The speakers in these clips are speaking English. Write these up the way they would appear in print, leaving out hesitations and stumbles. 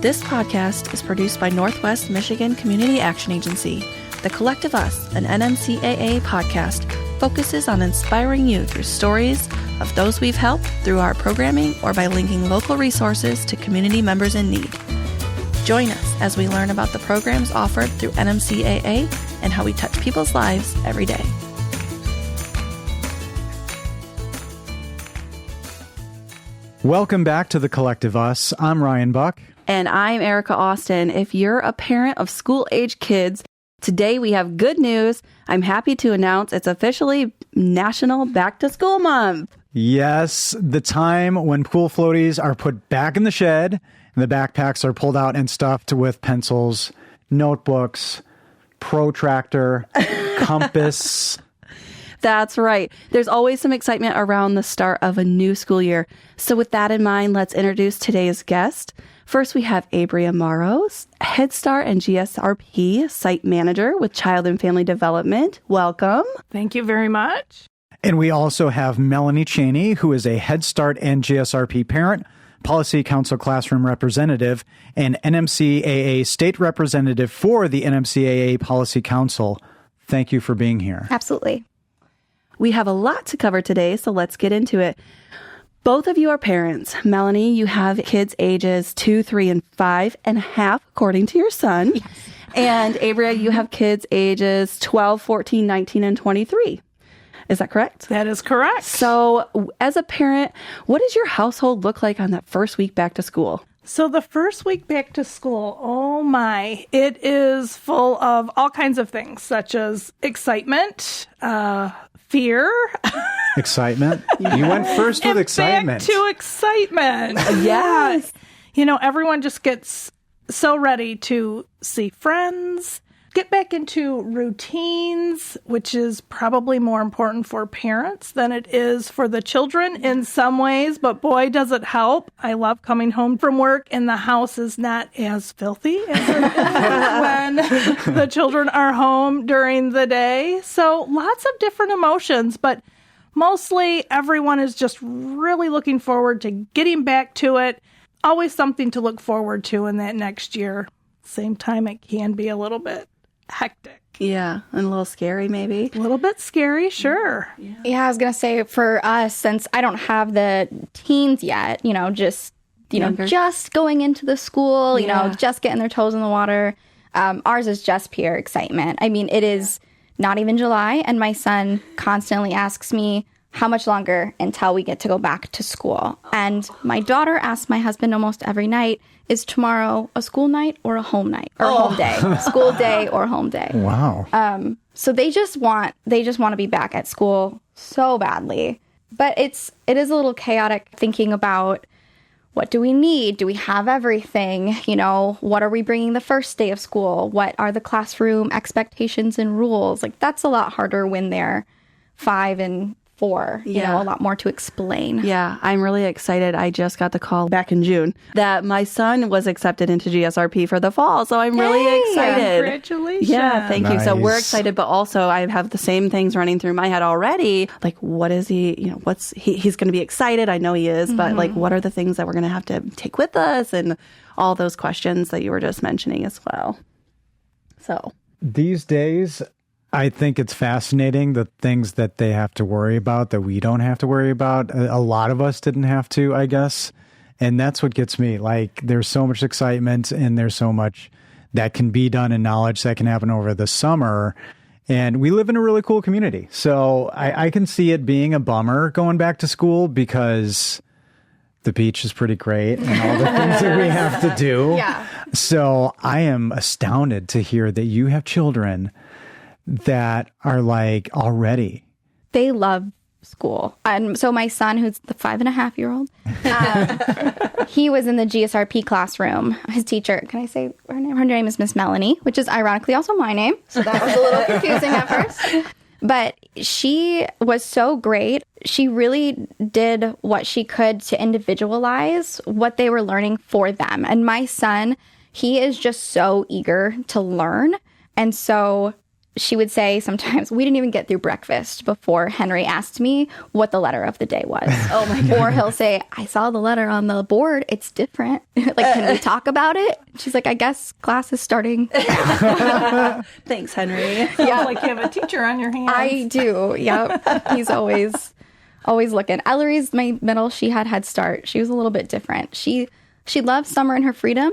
This podcast is produced by Northwest Michigan Community Action Agency. The Collective Us, an NMCAA podcast, focuses on inspiring you through stories of those we've helped through our programming or by linking local resources to community members in need. Join us as we learn about the programs offered through NMCAA and how we touch people's lives every day. Welcome back to The Collective Us. I'm Ryan Buck. And I'm Erica Austin. If you're a parent of school-age kids, today we have good news. I'm happy to announce it's officially National Back to School Month. Yes, the time when pool floaties are put back in the shed and the backpacks are pulled out and stuffed with pencils, notebooks, protractor, compass. That's right. There's always some excitement around the start of a new school year. So with that in mind, let's introduce today's guest. First, we have Abria Morrow, Head Start and GSRP Site Manager with Child and Family Development. Welcome. Thank you very much. And we also have Melanie Chaney, who is a Head Start and GSRP parent, Policy Council Classroom Representative, and NMCAA State Representative for the NMCAA Policy Council. Thank you for being here. Absolutely. We have a lot to cover today, so let's get into it. Both of you are parents. Melanie, you have kids ages 2, 3, and 5.5, according to your son. Yes. And Abria, you have kids ages 12, 14, 19, and 23. Is that correct? That is correct. So as a parent, what does your household look like on that first week back to school? So the first week back to school, oh my, it is full of all kinds of things, such as excitement, fear. Excitement? You went first with excitement. Back to excitement. Yes. You know, everyone just gets so ready to see friends, get back into routines, which is probably more important for parents than it is for the children in some ways, but boy, does it help. I love coming home from work and the house is not as filthy as it is when the children are home during the day. So lots of different emotions, but mostly everyone is just really looking forward to getting back to it. Always something to look forward to in that next year. Same time, it can be a little bit hectic. Yeah, and a little scary maybe. A little bit scary, sure. Yeah, I was going to say for us, since I don't have the teens yet, just going into the school, just getting their toes in the water. Ours is just pure excitement. I mean, it is not even July, and my son constantly asks me, how much longer until we get to go back to school? And my daughter asks my husband almost every night, is tomorrow a school night or a home night or home day? School day or home day? Wow. So they just want to be back at school so badly. But it is a little chaotic thinking about, what do we need? Do we have everything? What are we bringing the first day of school? What are the classroom expectations and rules? Like, that's a lot harder when they're 5 and 4, a lot more to explain. Yeah, I'm really excited. I just got the call back in June that my son was accepted into GSRP for the fall. So I'm really excited. Congratulations. Yeah, thank you. So Nice. we're excited, but also I have the same things running through my head already. Like, what is he, he's going to be excited. I know he is, but like, what are the things that we're going to have to take with us and all those questions that you were just mentioning as well. So These days, I think it's fascinating the things that they have to worry about that we don't have to worry about. A lot of us didn't have to, I guess. And that's what gets me. Like, there's so much excitement and there's so much that can be done and knowledge that can happen over the summer. And we live in a really cool community. So I can see it being a bummer going back to school because the beach is pretty great and all the things that we have to do. Yeah. So I am astounded to hear that you have children that are like already. They love school. And so my son, who's the 5.5-year-old, he was in the GSRP classroom. His teacher, can I say her name? Her name is Miss Melanie, which is ironically also my name. So that was a little confusing at first. But she was so great. She really did what she could to individualize what they were learning for them. And my son, he is just so eager to learn. And so she would say sometimes, we didn't even get through breakfast before Henry asked me what the letter of the day was. Oh my God. Or he'll say, I saw the letter on the board. It's different. Like, can we talk about it? She's like, I guess class is starting. Thanks, Henry. Yeah, like you have a teacher on your hands. I do. Yep. He's always looking. Ellery's my middle. She had Head Start. She was a little bit different. She loves summer and her freedom.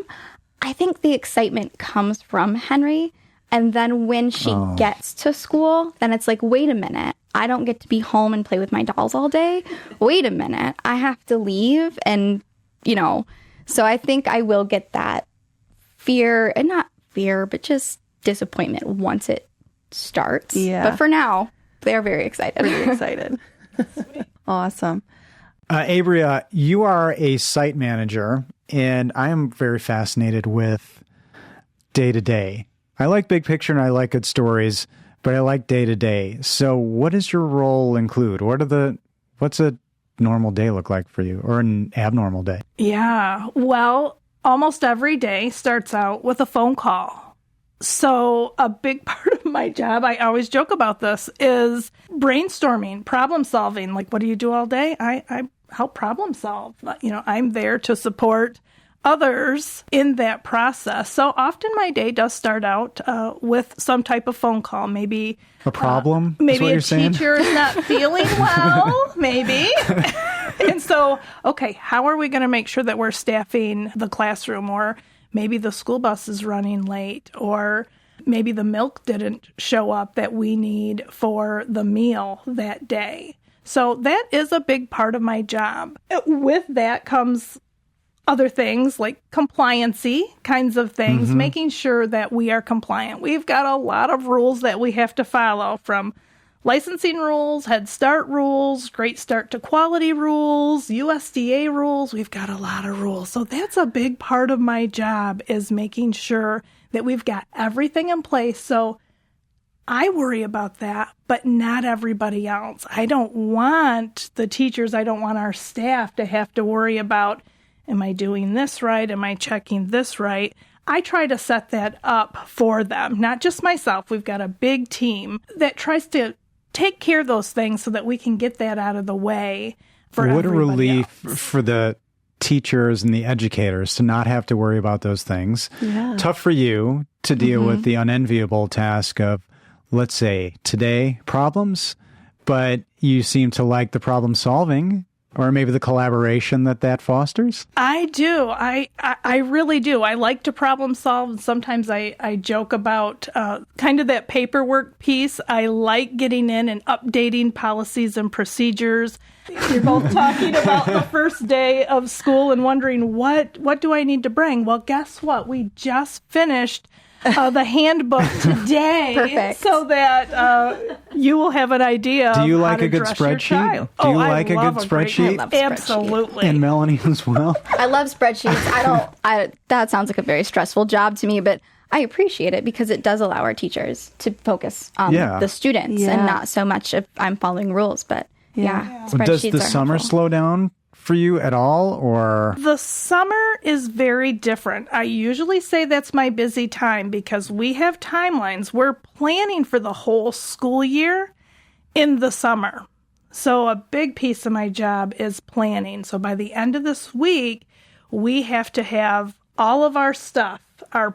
I think the excitement comes from Henry. And then when she gets to school, then it's like, wait a minute. I don't get to be home and play with my dolls all day. Wait a minute. I have to leave. And, so I think I will get that fear, and not fear, but just disappointment once it starts. Yeah. But for now, they're very excited. Very excited. Awesome. Abria, you are a site manager, and I am very fascinated with day-to-day. I like big picture and I like good stories, but I like day-to-day. So what does your role include? What's a normal day look like for you, or an abnormal day? Yeah. Well, almost every day starts out with a phone call. So a big part of my job, I always joke about this, is brainstorming, problem solving. Like, what do you do all day? I help problem solve. I'm there to support others in that process. So often my day does start out with some type of phone call, maybe a problem. Maybe a teacher is not feeling well, maybe. And so, okay, how are we going to make sure that we're staffing the classroom? Or maybe the school bus is running late, or maybe the milk didn't show up that we need for the meal that day. So that is a big part of my job. With that comes other things like compliancy kinds of things, making sure that we are compliant. We've got a lot of rules that we have to follow, from licensing rules, Head Start rules, Great Start to Quality rules, USDA rules. We've got a lot of rules. So that's a big part of my job, is making sure that we've got everything in place. So I worry about that, but not everybody else. I don't want the teachers, I don't want our staff to have to worry about, am I doing this right? Am I checking this right? I try to set that up for them, not just myself. We've got a big team that tries to take care of those things so that we can get that out of the way for everybody else. What a relief for the teachers and the educators to not have to worry about those things. Yeah. Tough for you to deal with the unenviable task of, let's say, today problems, but you seem to like the problem solving, or maybe the collaboration that fosters? I do. I really do. I like to problem solve. And sometimes I joke about kind of that paperwork piece. I like getting in and updating policies and procedures. You're both talking about the first day of school and wondering, what do I need to bring? Well, guess what? We just finished the handbook today. Perfect. So that you will have an idea. Do you of like how a good to dress your spreadsheet? child. Do you like a good spreadsheet? I love spreadsheets. Absolutely. And Melanie as well? I love spreadsheets. That sounds like a very stressful job to me, but I appreciate it because it does allow our teachers to focus on the students and not so much if I'm following rules. But spreadsheets Does the are summer helpful. slow down for you at all, or? The summer is very different. I usually say that's my busy time because we have timelines. We're planning for the whole school year in the summer. So a big piece of my job is planning. So by the end of this week, we have to have all of our stuff, our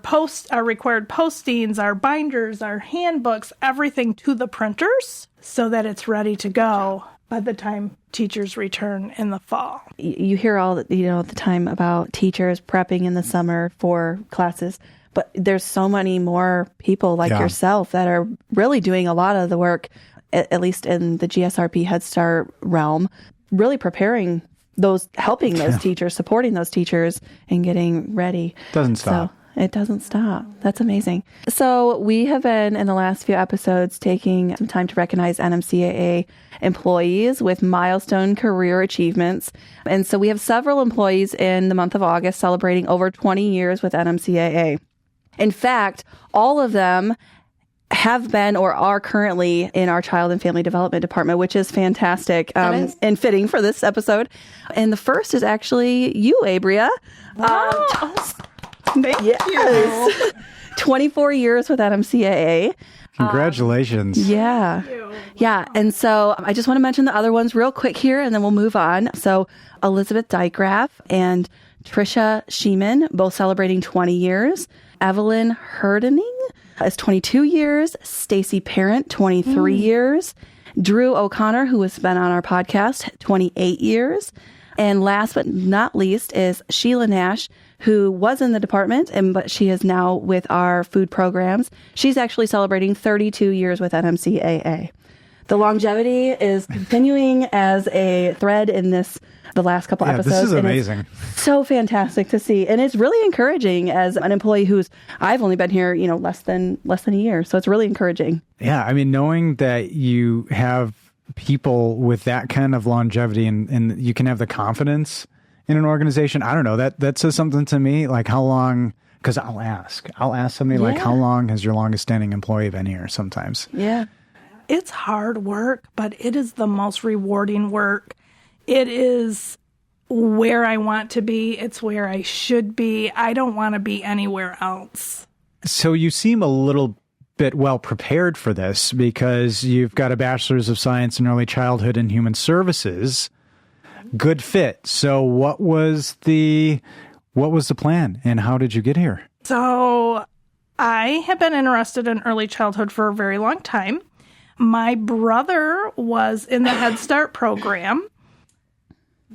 required postings, our binders, our handbooks, everything to the printers so that it's ready to go by the time teachers return in the fall. You hear all the time about teachers prepping in the summer for classes, but there's so many more people like yourself that are really doing a lot of the work, at least in the GSRP Head Start realm, really preparing helping those teachers, supporting those teachers, and getting ready. Doesn't stop. So it doesn't stop. That's amazing. So we have been, in the last few episodes, taking some time to recognize NMCAA employees with milestone career achievements. And so we have several employees in the month of August celebrating over 20 years with NMCAA. In fact, all of them have been or are currently in our Child and Family Development Department, which is fantastic and fitting for this episode. And the first is actually you, Abria. Thank you. 24 years with NMCAA. Congratulations. Yeah. Yeah. And so I just want to mention the other ones real quick here, and then we'll move on. So Elizabeth Dygraff and Trisha Sheeman, both celebrating 20 years. Evelyn Herdening is 22 years. Stacy Parent, 23 years. Drew O'Connor, who has been on our podcast, 28 years. And last but not least is Sheila Nash, who was in the department, but she is now with our food programs. She's actually celebrating 32 years with NMCAA. The longevity is continuing as a thread in the last couple episodes. This is amazing. And it's so fantastic to see. And it's really encouraging as an employee I've only been here, less than a year. So it's really encouraging. Yeah. I mean, knowing that you have people with that kind of longevity and you can have the confidence in an organization, I don't know, that says something to me, like how long, because I'll ask somebody like, how long has your longest standing employee been here sometimes? Yeah. It's hard work, but it is the most rewarding work. It is where I want to be. It's where I should be. I don't want to be anywhere else. So you seem a little bit well prepared for this because you've got a bachelor's of science in early childhood and human services. Good fit. So what was the plan and how did you get here? So I have been interested in early childhood for a very long time. My brother was in the Head Start program.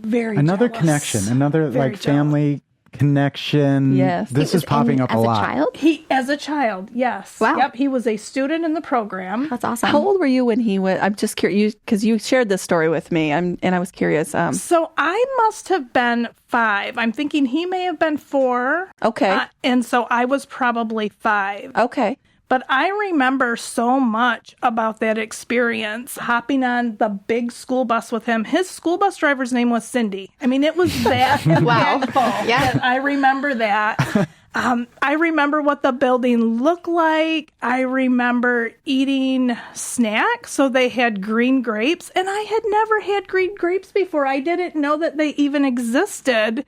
Another jealous. Connection, another Very like family connection. Yes. This is popping up a lot. As a child, yes. Wow. Yep, he was a student in the program. That's awesome. How old were you when he went? I'm just curious because you shared this story with me, and I was curious. So I must have been 5. I'm thinking he may have been 4. Okay. And so I was probably 5. Okay. But I remember so much about that experience, hopping on the big school bus with him. His school bus driver's name was Cindy. I mean, it was that impactful. Yeah. I remember that. I remember what the building looked like. I remember eating snacks. So they had green grapes, and I had never had green grapes before. I didn't know that they even existed.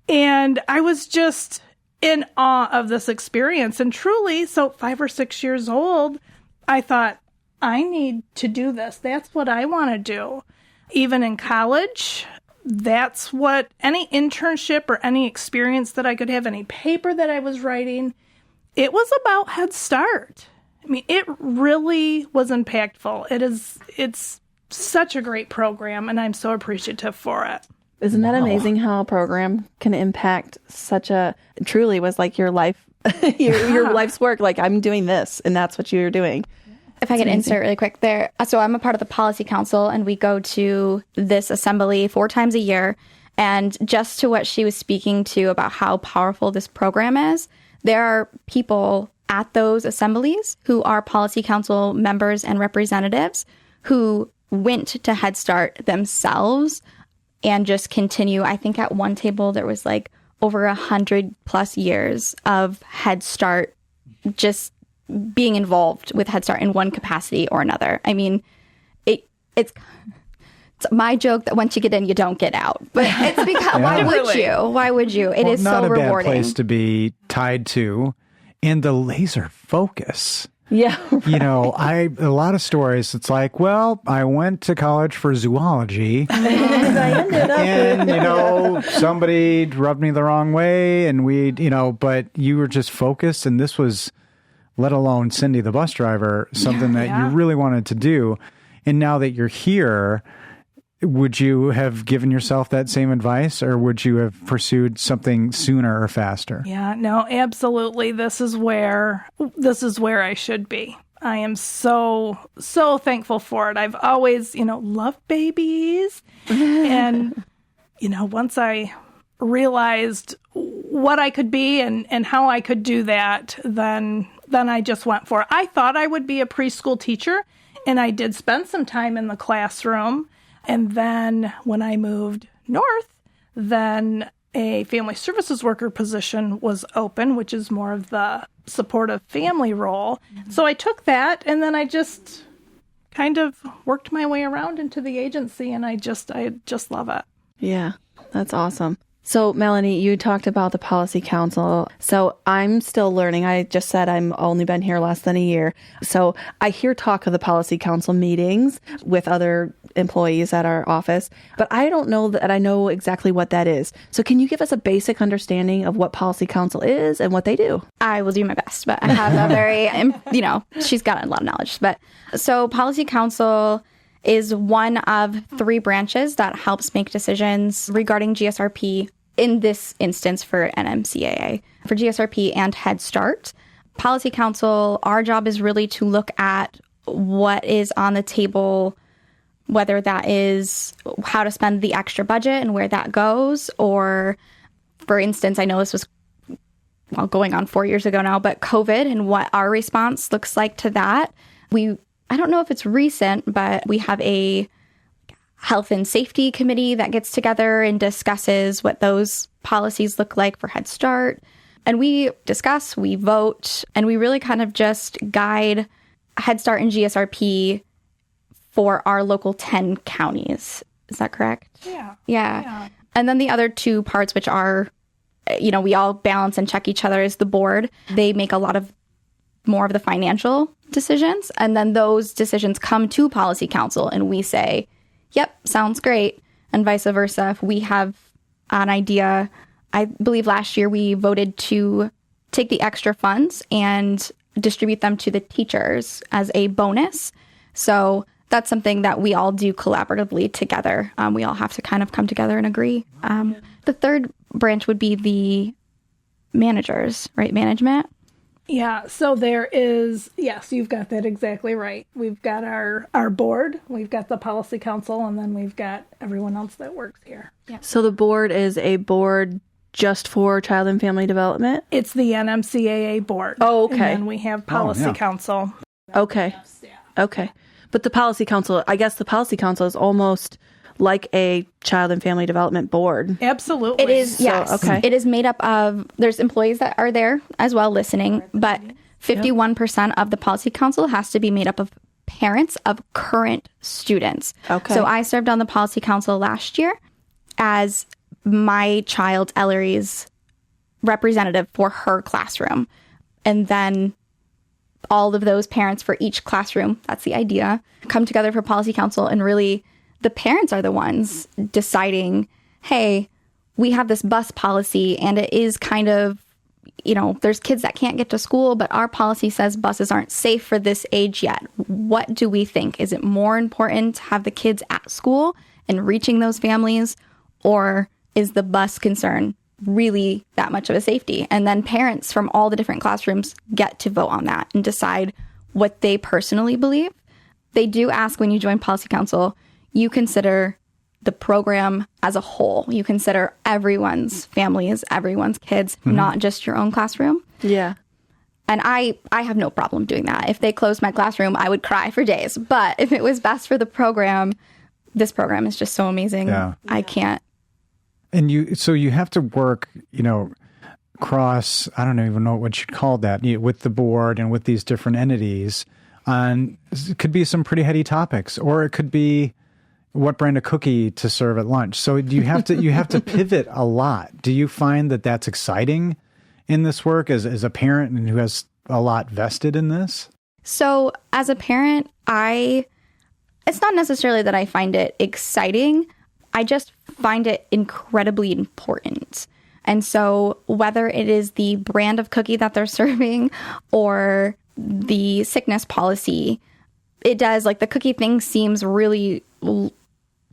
And I was just in awe of this experience. And truly, so 5 or 6 years old, I thought, I need to do this. That's what I want to do. Even in college, that's what any internship or any experience that I could have, any paper that I was writing, it was about Head Start. I mean, it really was impactful. It's such a great program, and I'm so appreciative for it. Isn't that amazing how a program can impact truly was like your life, your life's work. Like I'm doing this and that's what you're doing. If I could insert really quick there. So I'm a part of the policy council and we go to this assembly 4 times a year. And just to what she was speaking to about how powerful this program is, there are people at those assemblies who are policy council members and representatives who went to Head Start themselves and just continue. I think at one table there was like over 100+ years of Head Start, just being involved with Head Start in one capacity or another. I mean, it's my joke that once you get in, you don't get out. But it's because why would you? Why would you? It is so rewarding. Not a bad place to be tied to, and the laser focus. Yeah. Right. You know, a lot of stories, it's like, well, I went to college for zoology and, somebody rubbed me the wrong way and but you were just focused. And this was, let alone Cindy, the bus driver, something that you really wanted to do. And now that you're here, would you have given yourself that same advice or would you have pursued something sooner or faster? Yeah, no, absolutely. This is where I should be. I am so thankful for it. I've always, loved babies. And, once I realized what I could be and how I could do that, then I just went for it. I thought I would be a preschool teacher, and I did spend some time in the classroom. And then when I moved north, then a family services worker position was open, which is more of the supportive family role. Mm-hmm. So I took that, and then I just kind of worked my way around into the agency, and I just love it. Yeah, that's awesome. So, Melanie, you talked about the policy council. So I'm still learning. I just said I'm only been here less than a year. So I hear talk of the policy council meetings with other employees at our office, but I don't know that I know exactly what that is. So can you give us a basic understanding of what policy council is and what they do? I will do my best, but I have a very, she's got a lot of knowledge. But so policy council is one of 3 branches that helps make decisions regarding GSRP, in this instance for NMCAA, for GSRP and Head Start. Policy Council, our job is really to look at what is on the table, whether that is how to spend the extra budget and where that goes, or, for instance, I know this was going on 4 years ago now, but COVID and what our response looks like to that. I don't know if it's recent, but we have a health and safety committee that gets together and discusses what those policies look like for Head Start. And we discuss, we vote, and we really kind of just guide Head Start and GSRP for our local 10 counties. Is that correct? Yeah. And then the other 2 parts, which are, we all balance and check each other, is the board. They make a lot of more of the financial decisions. And then those decisions come to policy council and we say, yep, sounds great. And vice versa. If we have an idea, I believe last year we voted to take the extra funds and distribute them to the teachers as a bonus. So that's something that we all do collaboratively together. We all have to kind of come together and agree. The third branch would be the managers, right? Management. Yeah, so there is, yes, you've got that exactly right. We've got our board, we've got the policy council, and then we've got everyone else that works here. Yeah. So the board is a board just for child and family development? It's the NMCAA board. Oh, okay. And then we have policy council. Okay. Okay. But the policy council, I guess the policy council is almost like a child and family development board. Absolutely. It is, yes. Okay. It is made up of, there's employees that are there as well listening, but 51% of the policy council has to be made up of parents of current students. Okay. So I served on the policy council last year as my child Ellery's representative for her classroom. And then all of those parents for each classroom, that's the idea, come together for policy council, and really the parents are the ones deciding, hey, we have this bus policy and it is kind of, there's kids that can't get to school, but our policy says buses aren't safe for this age yet. What do we think? Is it more important to have the kids at school and reaching those families, or is the bus concern really that much of a safety? And then parents from all the different classrooms get to vote on that and decide what they personally believe. They do ask when you join policy council, you consider the program as a whole. You consider everyone's families, everyone's kids, not just your own classroom. Yeah. And I have no problem doing that. If they closed my classroom, I would cry for days. But if it was best for the program, this program is just so amazing. Yeah. I can't. And you have to work, cross, I don't even know what you'd call that, with the board and with these different entities on, it could be some pretty heady topics, or it could be what brand of cookie to serve at lunch. So you have to pivot a lot. Do you find that that's exciting in this work as a parent and who has a lot vested in this? So as a parent, it's not necessarily that I find it exciting. I just find it incredibly important. And so whether it is the brand of cookie that they're serving or the sickness policy, it does, like, the cookie thing seems really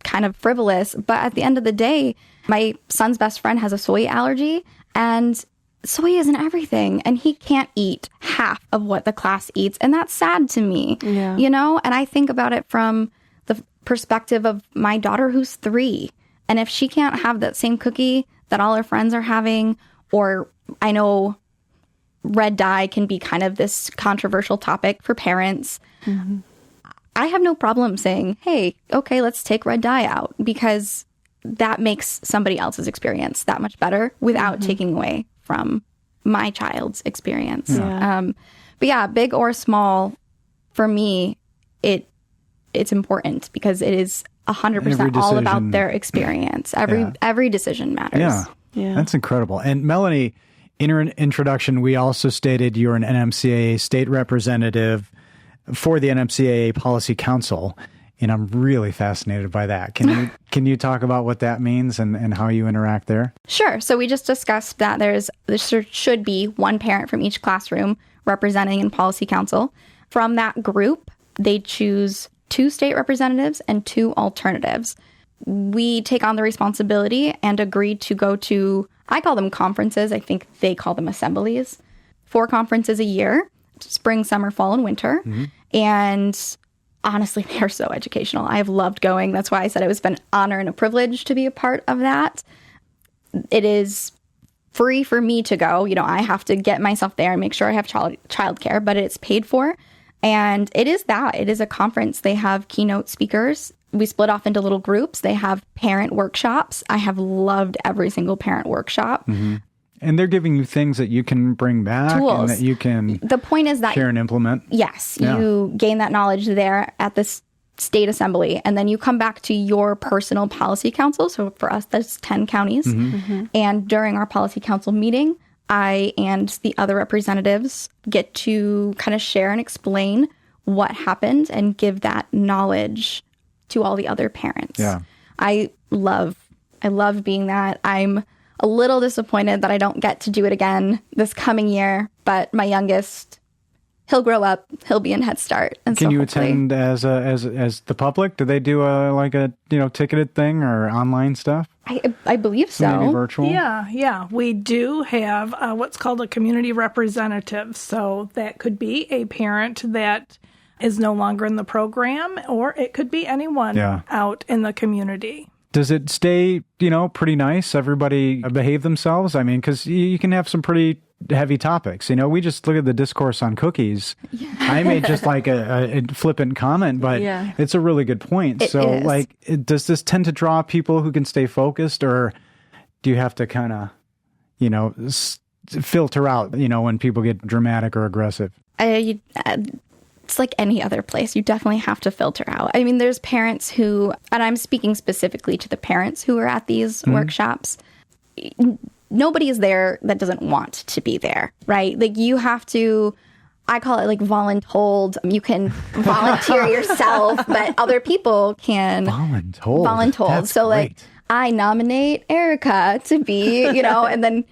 kind of frivolous, but at the end of the day, my son's best friend has a soy allergy, and soy isn't everything, and he can't eat half of what the class eats, and that's sad to me. Yeah. And I think about it from the perspective of my daughter who's 3, and if she can't have that same cookie that all her friends are having, or I know red dye can be kind of this controversial topic for parents. Mm-hmm. I have no problem saying, hey, okay, let's take red dye out, because that makes somebody else's experience that much better without taking away from my child's experience. Yeah. But yeah, big or small, for me, it's important because it is 100% all about their experience. Every decision matters. Yeah. That's incredible. And Melanie, in her introduction, we also stated you're an NMCAA state representative for the NMCAA Policy Council. And I'm really fascinated by that. Can you talk about what that means and how you interact there? Sure. So we just discussed that there should be one parent from each classroom representing in Policy Council. From that group, they choose 2 state representatives and 2 alternatives. We take on the responsibility and agree to go to, I call them conferences. I think they call them assemblies. 4 conferences a year, spring, summer, fall, and winter. Mm-hmm. And honestly, they're so educational. I've loved going. That's why I said it was an honor and a privilege to be a part of that. It is free for me to go. I have to get myself there and make sure I have childcare, but it's paid for. And it is a conference. They have keynote speakers. We split off into little groups. They have parent workshops. I have loved every single parent workshop. Mm-hmm. And they're giving you things that you can bring back. Tools. And that you can the point is that share and implement. Yes. Yeah. You gain that knowledge there at this state assembly, and then you come back to your personal policy council. So for us, that's 10 counties. Mm-hmm. Mm-hmm. And during our policy council meeting, I and the other representatives get to kind of share and explain what happened and give that knowledge to all the other parents. Yeah. I love being that. I'm a little disappointed that I don't get to do it again this coming year, but my youngest, he'll grow up, he'll be in Head Start. And can you attend as the public? Do they do a ticketed thing or online stuff? I believe so. Maybe virtual? Yeah. We do have what's called a community representative. So that could be a parent that is no longer in the program, or it could be anyone out in the community. Does it stay, pretty nice? Everybody behave themselves? I mean, because you can have some pretty heavy topics. We just look at the discourse on cookies. Yeah. I made just like a flippant comment, but it's a really good point. Does this tend to draw people who can stay focused, or do you have to kind of, filter out, when people get dramatic or aggressive? It's like any other place. You definitely have to filter out. I mean, there's parents who, and I'm speaking specifically to the parents who are at these workshops. Nobody is there that doesn't want to be there, right? Like you have to, I call it like voluntold. You can volunteer yourself, but other people can voluntold. That's so great. Like I nominate Erica to be, and then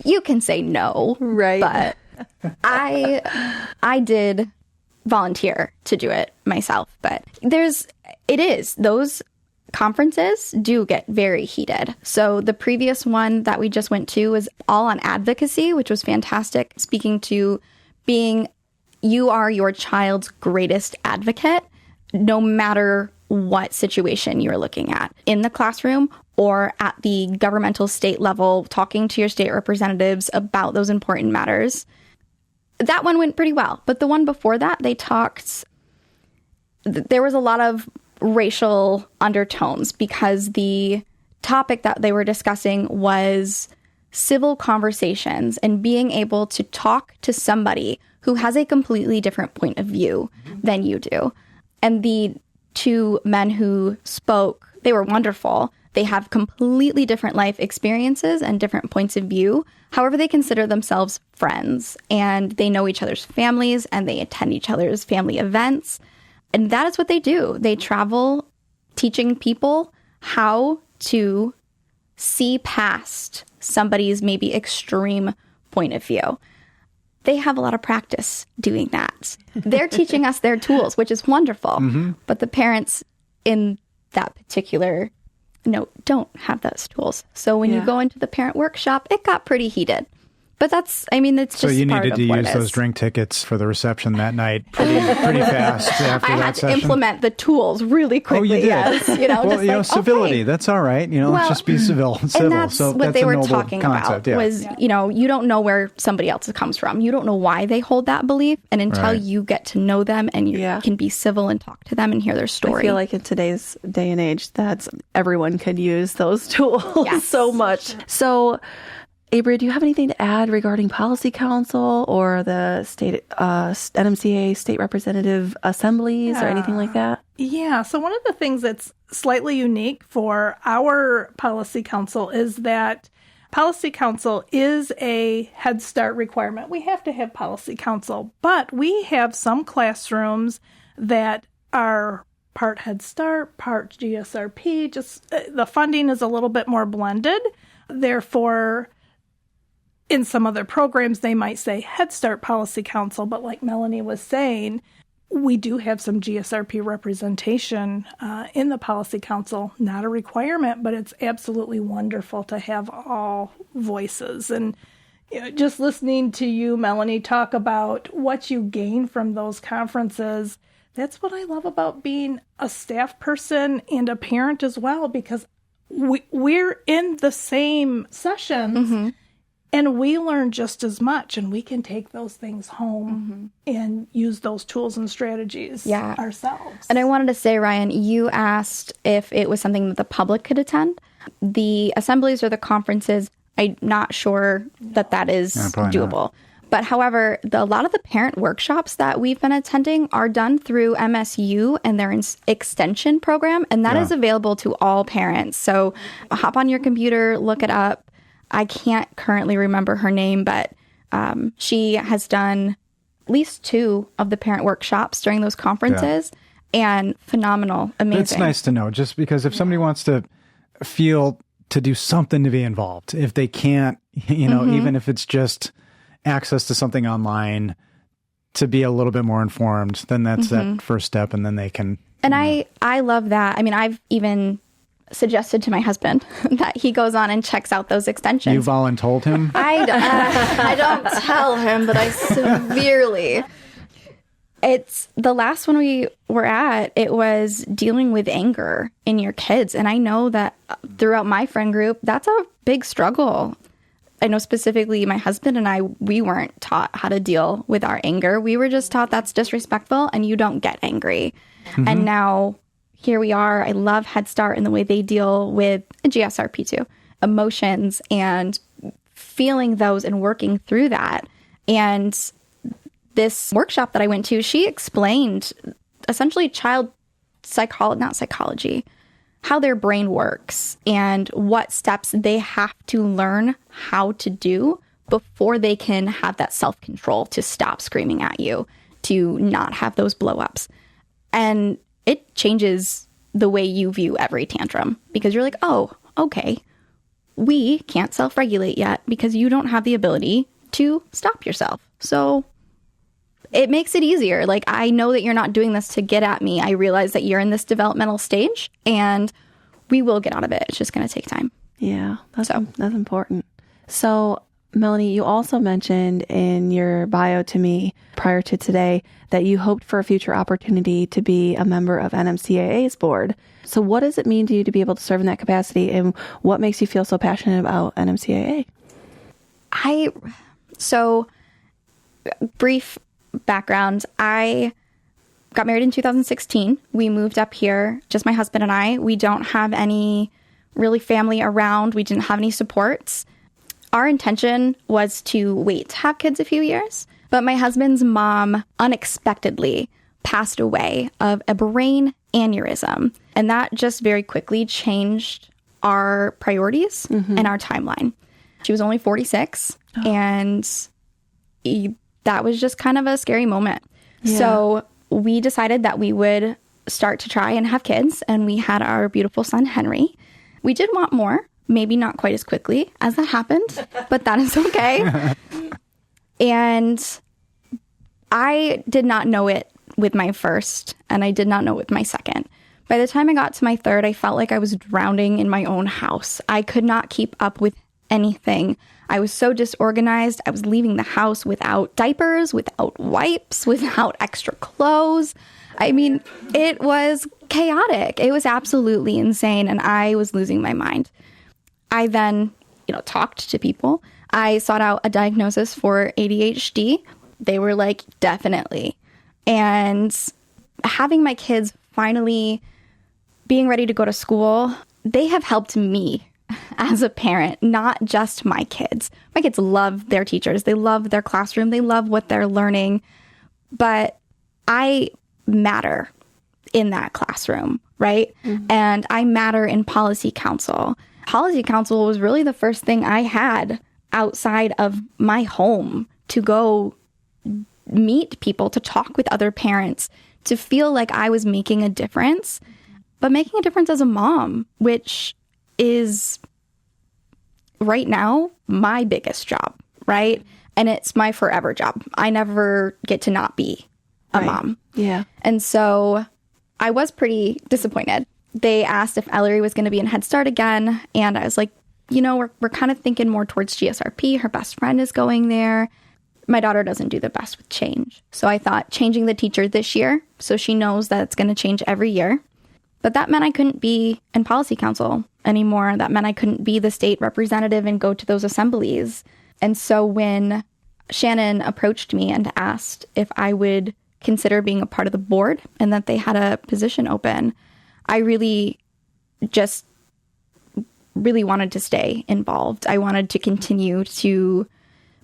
you can say no. Right. But I did volunteer to do it myself, but those conferences do get very heated. So the previous one that we just went to was all on advocacy, which was fantastic, speaking to you are your child's greatest advocate, no matter what situation you're looking at in the classroom or at the governmental state level, talking to your state representatives about those important matters. That one went pretty well. But the one before that, there was a lot of racial undertones because the topic that they were discussing was civil conversations and being able to talk to somebody who has a completely different point of view than you do. And the 2 men who spoke, they were wonderful. They have completely different life experiences and different points of view. However, they consider themselves friends and they know each other's families and they attend each other's family events. And that is what they do. They travel teaching people how to see past somebody's maybe extreme point of view. They have a lot of practice doing that. They're teaching us their tools, which is wonderful. Mm-hmm. But the parents in that particular don't have those tools. So when you go into the parent workshop, it got pretty heated. But it's just so you part needed of to what use those drink tickets for the reception that night pretty fast after I that had to session. Implement the tools really quickly. Oh, you did? Yes. Civility. Okay. That's all right. Let's just be civil. And that's so what that's they a were noble talking concept, about was, you don't know where somebody else comes from. You don't know why they hold that belief. And until you get to know them and you can be civil and talk to them and hear their story. I feel like in today's day and age, everyone could use those tools so much. So, Abria, do you have anything to add regarding Policy Council or the state NMCAA state representative assemblies or anything like that? Yeah. So one of the things that's slightly unique for our Policy Council is that Policy Council is a Head Start requirement. We have to have Policy Council, but we have some classrooms that are part Head Start, part GSRP. Just the funding is a little bit more blended. Therefore, in some other programs, they might say Head Start Policy Council, but like Melanie was saying, we do have some GSRP representation in the Policy Council. Not a requirement, but it's absolutely wonderful to have all voices. And just listening to you, Melanie, talk about what you gain from those conferences, that's what I love about being a staff person and a parent as well, because we're in the same sessions. And we learn just as much, and we can take those things home and use those tools and strategies ourselves. And I wanted to say, Ryan, you asked if it was something that the public could attend. The assemblies or the conferences, I'm not sure that is doable. Not. But however, a lot of the parent workshops that we've been attending are done through MSU and their extension program, and that is available to all parents. So hop on your computer, look it up. I can't currently remember her name, but she has done at least 2 of the parent workshops during those conferences, and phenomenal, amazing. It's nice to know, just because if somebody wants to feel to do something to be involved, if they can't, even if it's just access to something online to be a little bit more informed, then that's that first step, and then they can. And I love that. I mean, I've even suggested to my husband that he goes on and checks out those extensions. You voluntold him? I don't tell him, but I severely. It's the last one we were at, it was dealing with anger in your kids. And I know that throughout my friend group, that's a big struggle. I know specifically my husband and I, we weren't taught how to deal with our anger. We were just taught that's disrespectful and you don't get angry. And now here we are. I love Head Start and the way they deal with GSRP too, emotions and feeling those and working through that. And this workshop that I went to, she explained essentially child psychology, how their brain works and what steps they have to learn how to do before they can have that self-control to stop screaming at you, to not have those blow-ups. And it changes the way you view every tantrum, because you're like, oh, okay, we can't self-regulate yet because you don't have the ability to stop yourself. So it makes it easier. Like, I know that you're not doing this to get at me. I realize that you're in this developmental stage and we will get out of it. It's just going to take time. Yeah, that's important. So, Melanie, you also mentioned in your bio to me prior to today that you hoped for a future opportunity to be a member of NMCAA's board. So what does it mean to you to be able to serve in that capacity, and what makes you feel so passionate about NMCAA? So, brief background, I got married in 2016. We moved up here, just my husband and I. We don't have any really family around. We didn't have any supports. Our intention was to wait to have kids a few years, but my husband's mom unexpectedly passed away of a brain aneurysm, and that just very quickly changed our priorities and our timeline. She was only 46, and that was just kind of a scary moment. Yeah. So we decided that we would start to try and have kids, and we had our beautiful son, Henry. We did want more. Maybe not quite as quickly as that happened, but that is okay. And I did not know it with my first, and I did not know it with my second. By the time I got to my third, I felt like I was drowning in my own house. I could not keep up with anything. I was so disorganized. I was leaving the house without diapers, without wipes, without extra clothes. I mean, it was chaotic. It was absolutely insane, and I was losing my mind. I then, talked to people. I sought out a diagnosis for ADHD. They were like, definitely. And having my kids finally being ready to go to school, they have helped me as a parent, not just my kids. My kids love their teachers. They love their classroom. They love what they're learning. But I matter in that classroom, right? And I matter in policy council. Policy Council was really the first thing I had outside of my home to go meet people, to talk with other parents, to feel like I was making a difference, but making a difference as a mom, which is right now my biggest job, right? And it's my forever job. I never get to not be a mom. Yeah. And so I was pretty disappointed. They asked if Ellery was going to be in Head Start again. And I was like, we're kind of thinking more towards GSRP. Her best friend is going there. My daughter doesn't do the best with change. So I thought changing the teacher this year so she knows that it's going to change every year. But that meant I couldn't be in Policy Council anymore. That meant I couldn't be the state representative and go to those assemblies. And so when Shannon approached me and asked if I would consider being a part of the board and that they had a position open, I really wanted to stay involved. I wanted to continue to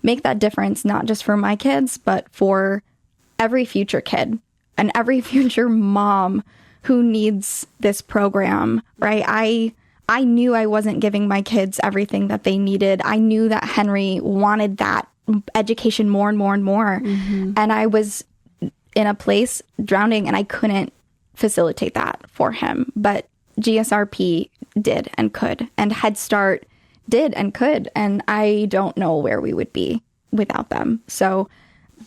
make that difference, not just for my kids, but for every future kid and every future mom who needs this program, right? I knew I wasn't giving my kids everything that they needed. I knew that Henry wanted that education more and more and more. Mm-hmm. And I was in a place drowning and I couldn't facilitate that for him. But GSRP did and could, and Head Start did and could. And I don't know where we would be without them. So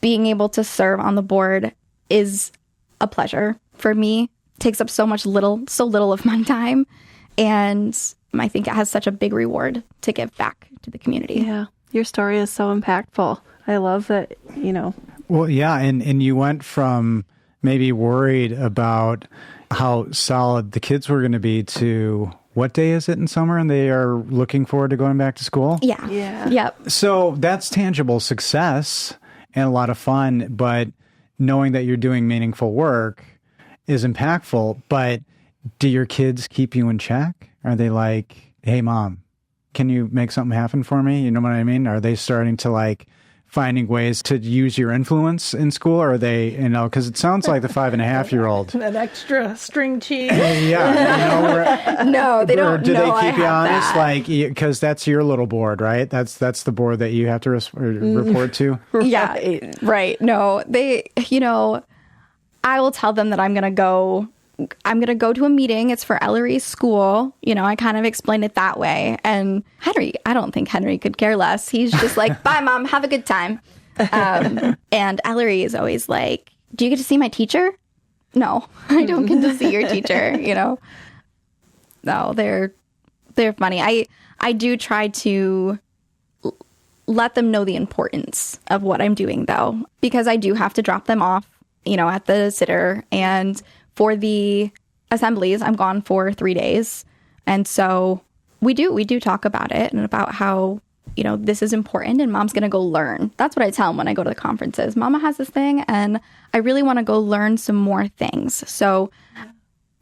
being able to serve on the board is a pleasure for me. It takes up so little of my time. And I think it has such a big reward to give back to the community. Yeah. Your story is so impactful. I love that, Well, yeah. And you went from maybe worried about how solid the kids were going to be to what day is it in summer and they are looking forward to going back to school? Yeah. Yep. So that's tangible success and a lot of fun, but knowing that you're doing meaningful work is impactful. But do your kids keep you in check? Are they like, hey, Mom, can you make something happen for me? You know what I mean? Are they starting to finding ways to use your influence in school? Or are they, because it sounds like the 5.5-year-old. That extra string cheese. Yeah. No, they don't. Do know they keep you honest? That. Because that's your little board, right? That's the board that you have to report to. Yeah, right. No, they, I will tell them that I'm going to go to a meeting. It's for Ellery's school. I kind of explained it that way. And Henry, I don't think Henry could care less. He's just like, bye, Mom, have a good time. And Ellery is always like, do you get to see my teacher? No, I don't get to see your teacher, No, they're funny. I do try to let them know the importance of what I'm doing, though, because I do have to drop them off, at the sitter. And for the assemblies, I'm gone for 3 days. And so we do talk about it and about how, this is important and Mom's going to go learn. That's what I tell them when I go to the conferences. Mama has this thing and I really want to go learn some more things. So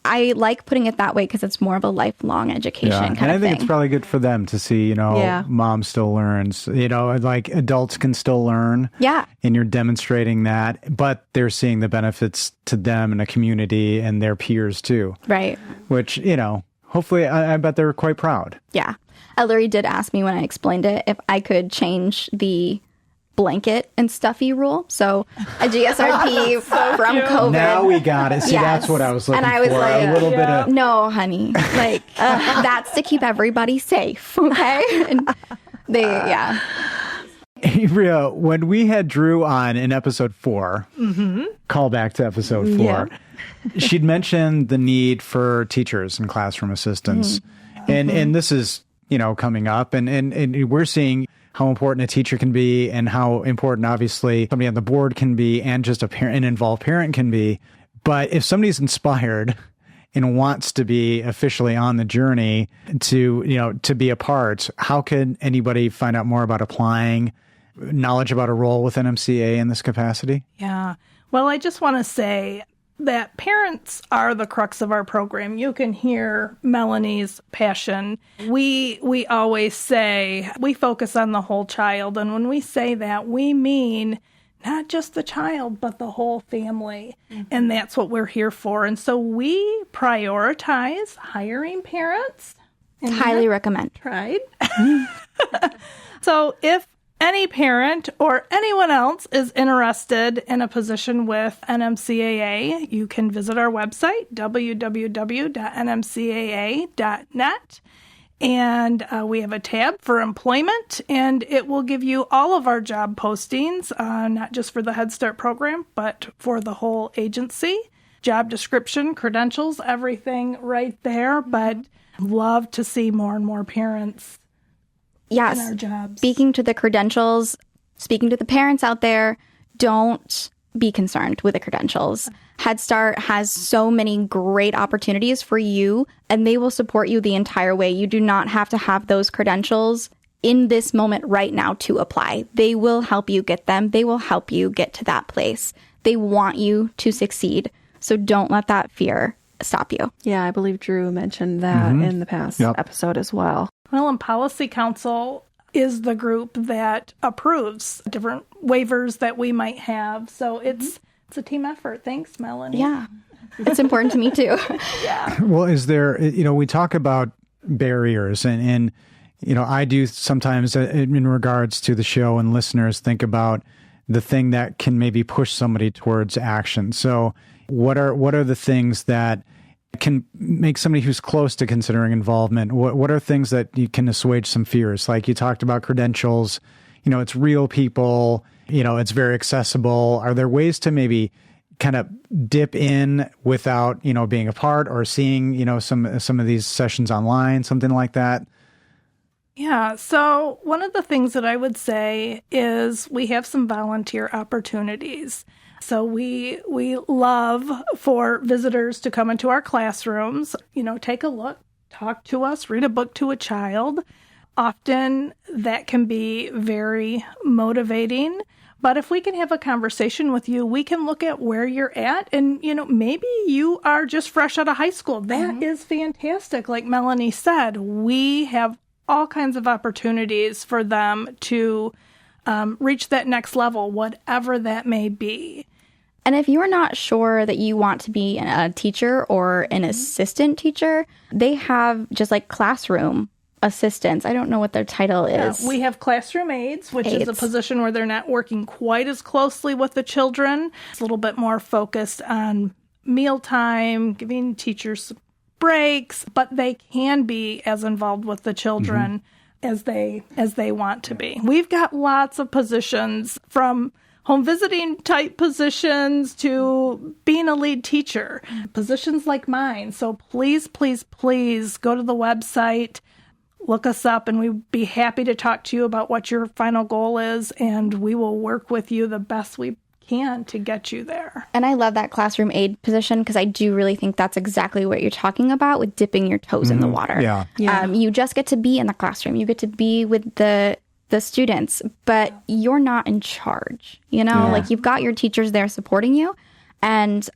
I like putting it that way because it's more of a lifelong education kind of thing. And I think it's probably good for them to see, Mom still learns, like adults can still learn. Yeah. And you're demonstrating that, but they're seeing the benefits to them and a community and their peers too. Right. Which, hopefully I bet they're quite proud. Yeah. Ellery did ask me when I explained it if I could change the blanket and stuffy rule. So a GSRP from COVID. Now we got it. See, yes. That's what I was looking for. And I was like, a little bit of... No, honey. That's to keep everybody safe. Okay. And Abria, when we had Drew on in episode 4, call back to episode 4, she'd mentioned the need for teachers and classroom assistants. And this is, coming up and we're seeing how important a teacher can be and how important, obviously, somebody on the board can be and just an involved parent can be. But if somebody's inspired and wants to be officially on the journey to be a part, how could anybody find out more about applying, knowledge about a role with NMCAA in this capacity? Yeah. Well, I just want to say that parents are the crux of our program. You can hear Melanie's passion. We always say we focus on the whole child. And when we say that, we mean not just the child, but the whole family. And that's what we're here for. And so we prioritize hiring parents Highly recommend. Right? So if any parent or anyone else is interested in a position with NMCAA, you can visit our website, www.nmcaa.net. And we have a tab for employment, and it will give you all of our job postings, not just for the Head Start program, but for the whole agency. Job description, credentials, everything right there. But love to see more and more parents in our jobs. Speaking to the credentials, speaking to the parents out there, don't be concerned with the credentials. Head Start has so many great opportunities for you, and they will support you the entire way. You do not have to have those credentials in this moment right now to apply. They will help you get them. They will help you get to that place. They want you to succeed. So don't let that fear stop you. Yeah, I believe Drew mentioned that in the past episode as well. Well, and Policy Council is the group that approves different waivers that we might have. So it's a team effort. Thanks, Melanie. Yeah, it's important to me too. Yeah. Well, is there, we talk about barriers and I do sometimes in regards to the show and listeners think about the thing that can maybe push somebody towards action. So what are the things that can make somebody who's close to considering involvement? What are things that you can assuage some fears? Like you talked about credentials, it's real people, it's very accessible. Are there ways to maybe kind of dip in without, being a part or seeing, some of these sessions online, something like that? Yeah. So one of the things that I would say is we have some volunteer opportunities. So we love for visitors to come into our classrooms, take a look, talk to us, read a book to a child. Often that can be very motivating. But if we can have a conversation with you, we can look at where you're at. And, maybe you are just fresh out of high school. That is fantastic. Like Melanie said, we have all kinds of opportunities for them to reach that next level, whatever that may be. And if you're not sure that you want to be a teacher or an assistant teacher, they have just like classroom assistants. I don't know what their title is. We have classroom aides, which is a position where they're not working quite as closely with the children. It's a little bit more focused on mealtime, giving teachers breaks, but they can be as involved with the children as they want to be. We've got lots of positions, from home visiting type positions to being a lead teacher, positions like mine. So please, please, please go to the website, look us up, and we'd be happy to talk to you about what your final goal is, and we will work with you the best we can to get you there. And I love that classroom aide position because I do really think that's exactly what you're talking about with dipping your toes in the water. Yeah. You just get to be in the classroom. You get to be with the students, but you're not in charge. Like you've got your teachers there supporting you. And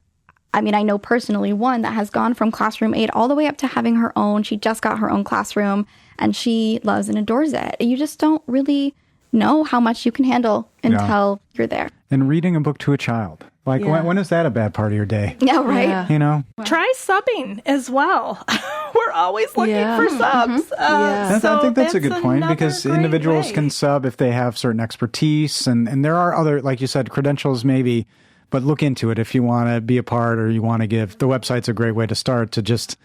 I mean, I know personally one that has gone from classroom aide all the way up to having her own. She just got her own classroom and she loves and adores it. You just don't really know how much you can handle until you're there. And reading a book to a child. Like, when is that a bad part of your day? Yeah, right. Yeah. Try subbing as well. We're always looking for subs. I think that's a good point, because individuals can sub if they have certain expertise. And there are other, like you said, credentials maybe, but look into it if you want to be a part or you want to give. The website's a great way to start, to just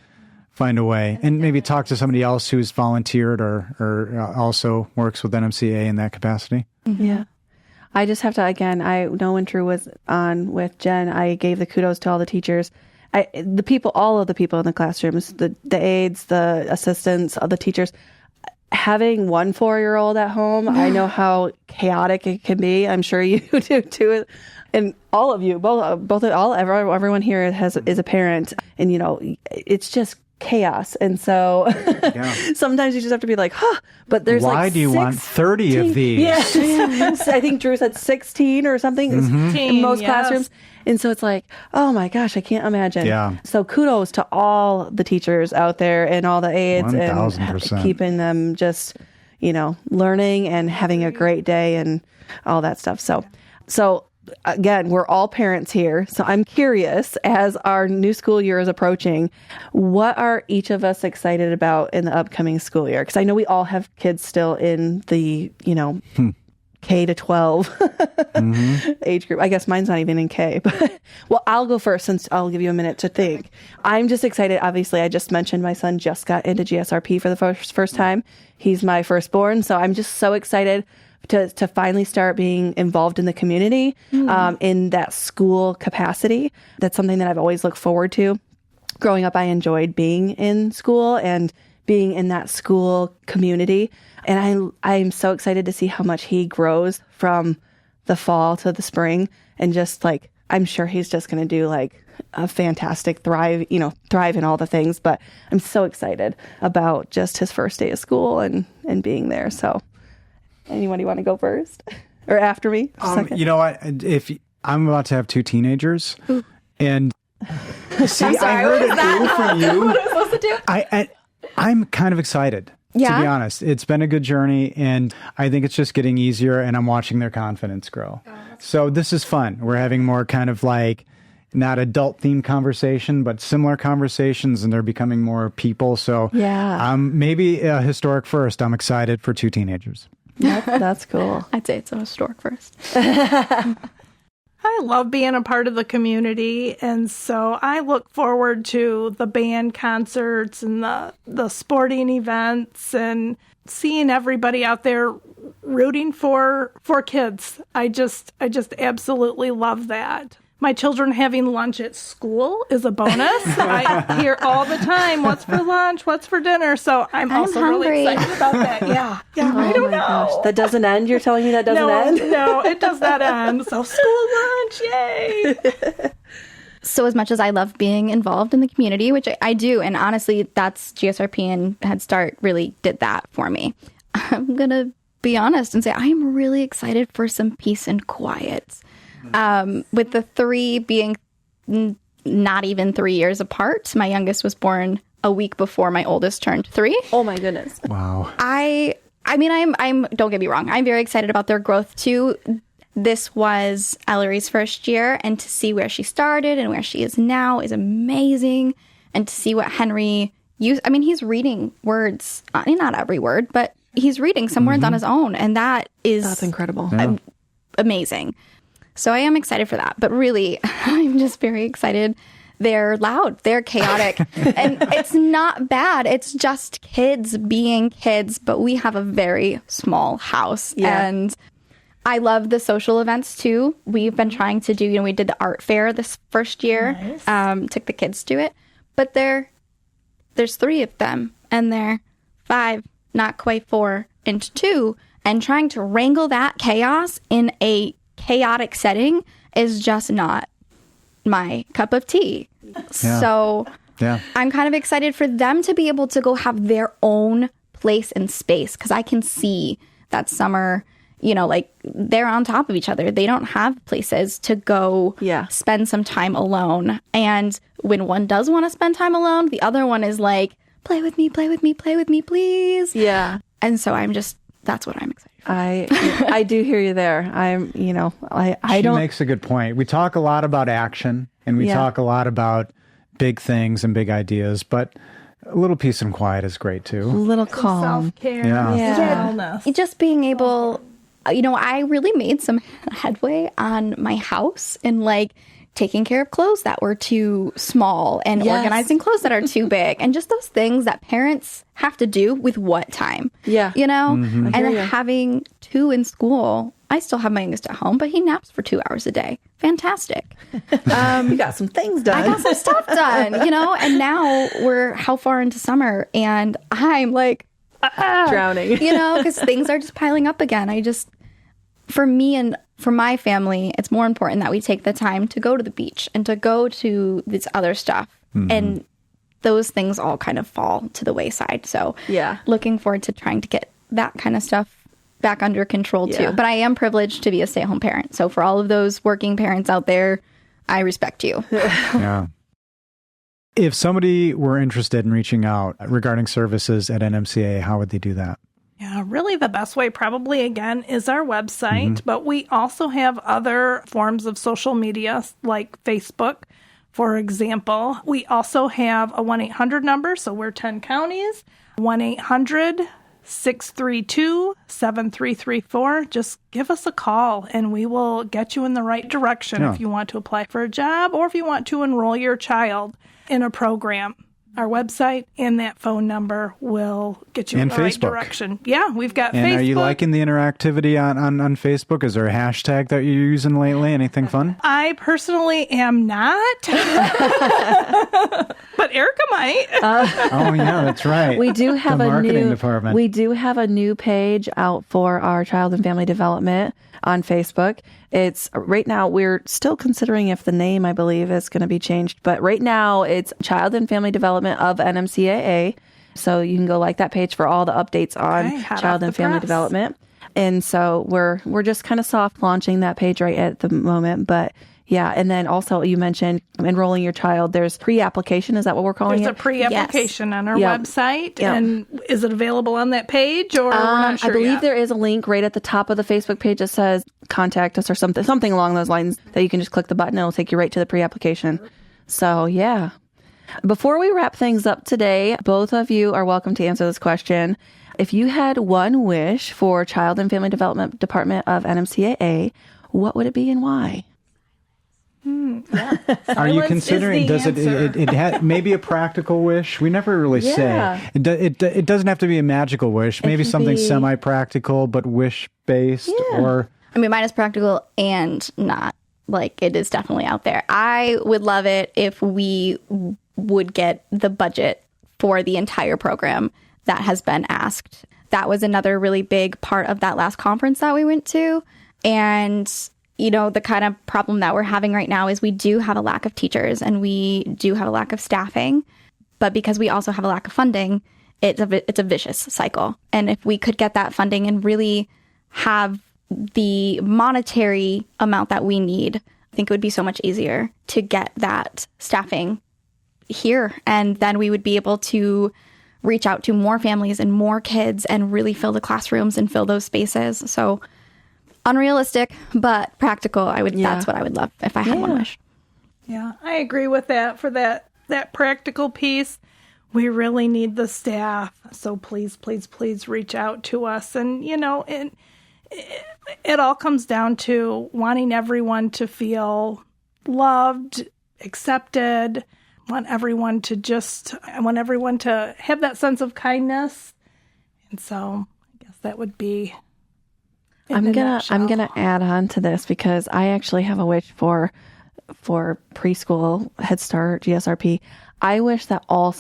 find a way. And maybe talk to somebody else who's volunteered or also works with NMCAA in that capacity. Yeah. I just have to, again, I know when Drew was on with Jen, I gave the kudos to all the teachers. All of the people in the classrooms, the aides, the assistants, all the teachers. Having one 4-year-old at home, I know how chaotic it can be. I'm sure you do too. And all of you, everyone here is a parent, and it's just chaos. And so sometimes you just have to be like, but there's why do you want 30 of these? Yes. I think Drew said 16 or something in most classrooms. And so it's like, oh my gosh, I can't imagine. Yeah. So kudos to all the teachers out there and all the aides 1,000%. and keeping them just, learning and having a great day and all that stuff. So again, we're all parents here. So I'm curious, as our new school year is approaching, what are each of us excited about in the upcoming school year? Because I know we all have kids still in the, K to 12 age group. I guess mine's not even in K, but well, I'll go first since I'll give you a minute to think. I'm just excited. Obviously, I just mentioned my son just got into GSRP for the first time. He's my firstborn. So I'm just so excited to finally start being involved in the community, in that school capacity. That's something that I've always looked forward to. Growing up, I enjoyed being in school and being in that school community. And I'm so excited to see how much he grows from the fall to the spring. And just like, I'm sure he's just going to do like a fantastic thrive in all the things. But I'm so excited about just his first day of school and being there. So anybody want to go first or after me? You know what? If I'm about to have 2 teenagers, and see, I heard it from you. What am I supposed to do? I'm kind of excited. Yeah? To be honest, it's been a good journey, and I think it's just getting easier, and I'm watching their confidence grow. So this is fun. We're having more kind of like not adult themed conversation, but similar conversations, and they're becoming more people. So maybe a historic first. I'm excited for 2 teenagers. That's cool. I'd say it's a historic first. I love being a part of the community, and so I look forward to the band concerts and the sporting events and seeing everybody out there rooting for kids. I just absolutely love that. My children having lunch at school is a bonus. I hear all the time, what's for lunch, what's for dinner. So I'm also hungry. really excited about that. Yeah. I don't know. Gosh, that doesn't end? You're telling me that doesn't end? No, it does not end. So school lunch, yay. So as much as I love being involved in the community, which I do, and honestly, that's GSRP and Head Start really did that for me. I'm going to be honest and say I am really excited for some peace and quiet. With the 3 being not even 3 years apart. My youngest was born a week before my oldest turned 3. Oh my goodness. Wow. I mean, I'm don't get me wrong. I'm very excited about their growth too. This was Ellery's first year, and to see where she started and where she is now is amazing. And to see what Henry used, I mean, he's reading words, not every word, but he's reading some words on his own. And that's incredible. Amazing. So I am excited for that. But really, I'm just very excited. They're loud. They're chaotic. And it's not bad. It's just kids being kids. But we have a very small house. Yeah. And I love the social events, too. We've been trying to do, we did the art fair this first year. Nice. Took the kids to it. But there's 3 of them. And they're 5, not quite 4, and 2. And trying to wrangle that chaos in a chaotic setting is just not my cup of tea. Yeah. So I'm kind of excited for them to be able to go have their own place and space, because I can see that summer, like they're on top of each other. They don't have places to go spend some time alone. And when one does want to spend time alone, the other one is like, play with me, please. Yeah. And so that's what I'm excited for. I do hear you there. She makes a good point. We talk a lot about action, and we talk a lot about big things and big ideas, but a little peace and quiet is great too. A little calm. Self-care. Yeah. Just being able, I really made some headway on my house and like taking care of clothes that were too small and organizing clothes that are too big, and just those things that parents have to do with what time. Yeah. And then having 2 in school. I still have my youngest at home, but he naps for 2 hours a day. Fantastic. You got some things done. I got some stuff done, and now we're how far into summer, and I'm like drowning, because things are just piling up again. For me and for my family, it's more important that we take the time to go to the beach and to go to this other stuff. And those things all kind of fall to the wayside. So looking forward to trying to get that kind of stuff back under control too. But I am privileged to be a stay-at-home parent. So for all of those working parents out there, I respect you. Yeah. If somebody were interested in reaching out regarding services at NMCAA, how would they do that? Yeah, really the best way probably, again, is our website, but we also have other forms of social media like Facebook, for example. We also have a 1-800 number, so we're 10 counties, 1-800-632-7334. Just give us a call and we will get you in the right direction if you want to apply for a job or if you want to enroll your child in a program. Our website and that phone number will get you in the right direction. Yeah, we've got Facebook. And are you liking the interactivity on Facebook? Is there a hashtag that you're using lately? Anything fun? I personally am not, but Erica might. Oh yeah, that's right. We do have the a marketing department. We do have a new page out for our child and family development on Facebook. It's right now we're still considering if the name, I believe, is going to be changed, but right now it's Child and Family Development of NMCAA. So you can go like that page for all the updates on child and family development. And so we're just kind of soft launching that page right at the moment, but yeah. And then also you mentioned enrolling your child. There's pre-application. Is that what we're calling it? There's a pre-application on our website. Yep. And is it available on that page or we're not sure I believe yet? there is a link right at the top of the Facebook page that says contact us or something along those lines that you can just click the button and it'll take you right to the pre-application. So yeah. Before we wrap things up today, both of you are welcome to answer this question. If you had one wish for Child and Family Development Department of NMCAA, what would it be and why? Are you considering, does it have maybe a practical wish? We never really say. It doesn't have to be a magical wish. Maybe something semi-practical, but wish-based or... I mean, mine is practical and not. Like, it is definitely out there. I would love it if we would get the budget for the entire program that has been asked. That was another really big part of that last conference that we went to. And... you know, the kind of problem that we're having right now is we do have a lack of teachers and we do have a lack of staffing. But because we also have a lack of funding, it's a vicious cycle. And if we could get that funding and really have the monetary amount that we need, I think it would be so much easier to get that staffing here. And then we would be able to reach out to more families and more kids and really fill the classrooms and fill those spaces. So unrealistic, but practical. That's what I would love if I had one wish. Yeah, I agree with that. For that practical piece, we really need the staff. So please, please, please reach out to us. And, you know, it all comes down to wanting everyone to feel loved, accepted. I want everyone to have that sense of kindness. And so I guess that would be... I'm gonna add on to this because I actually have a wish for preschool, Head Start, GSRP. I wish that all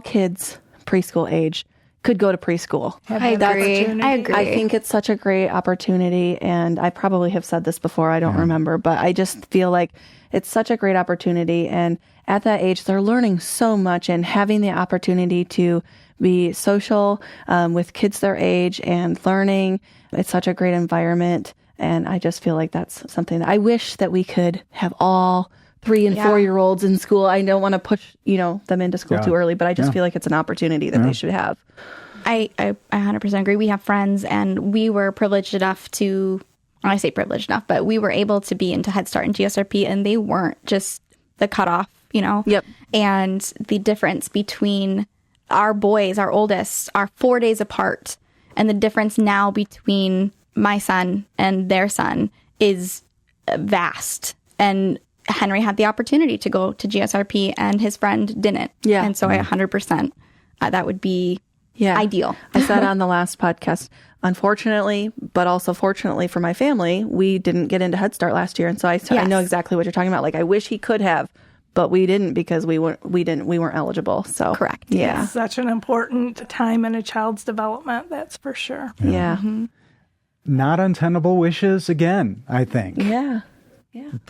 kids preschool age could go to preschool. I agree. I think it's such a great opportunity, and I probably have said this before. I don't remember, but I just feel like it's such a great opportunity. And at that age, they're learning so much and having the opportunity to be social with kids their age and learning. It's such a great environment. And I just feel like that's something that I wish that we could have all 3 and 4-year-olds in school. I don't want to push, them into school too early, but I just feel like it's an opportunity that they should have. I 100% agree. We have friends and we were privileged enough I say privileged enough, but we were able to be into Head Start and GSRP and they weren't just the cutoff, Yep. And the difference between our boys, our oldest, are 4 days apart. And the difference now between my son and their son is vast. And Henry had the opportunity to go to GSRP and his friend didn't. Yeah. And so I 100%, that would be ideal. I said on the last podcast, unfortunately, but also fortunately for my family, we didn't get into Head Start last year. And so I know exactly what you're talking about. Like, I wish he could have, but we didn't because we weren't eligible. So correct. Yeah. It's such an important time in a child's development. That's for sure. Yeah. Mm-hmm. Not untenable wishes again, I think. Yeah.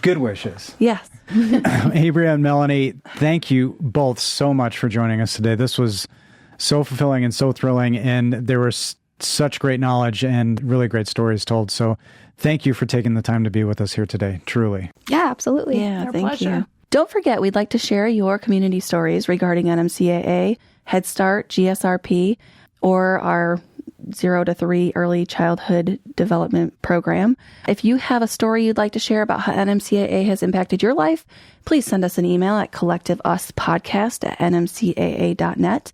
Good wishes. Yes. Abria and Melanie, thank you both so much for joining us today. This was so fulfilling and so thrilling, and there was such great knowledge and really great stories told. So thank you for taking the time to be with us here today, truly. Yeah, absolutely. Yeah, Our thank pleasure. you. Don't forget, we'd like to share your community stories regarding NMCAA, Head Start, GSRP, or our 0 to 3 early childhood development program. If you have a story you'd like to share about how NMCAA has impacted your life, please send us an email at collectiveuspodcast@nmcaa.net.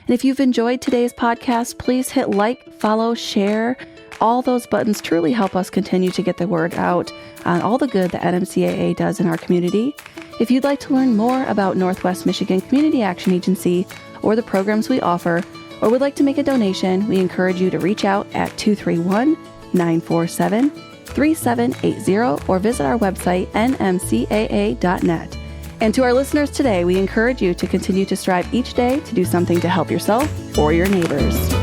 And if you've enjoyed today's podcast, please hit like, follow, share. All those buttons truly help us continue to get the word out on all the good that NMCAA does in our community. If you'd like to learn more about Northwest Michigan Community Action Agency or the programs we offer, or would like to make a donation, we encourage you to reach out at 231-947-3780 or visit our website, nmcaa.net. And to our listeners today, we encourage you to continue to strive each day to do something to help yourself or your neighbors.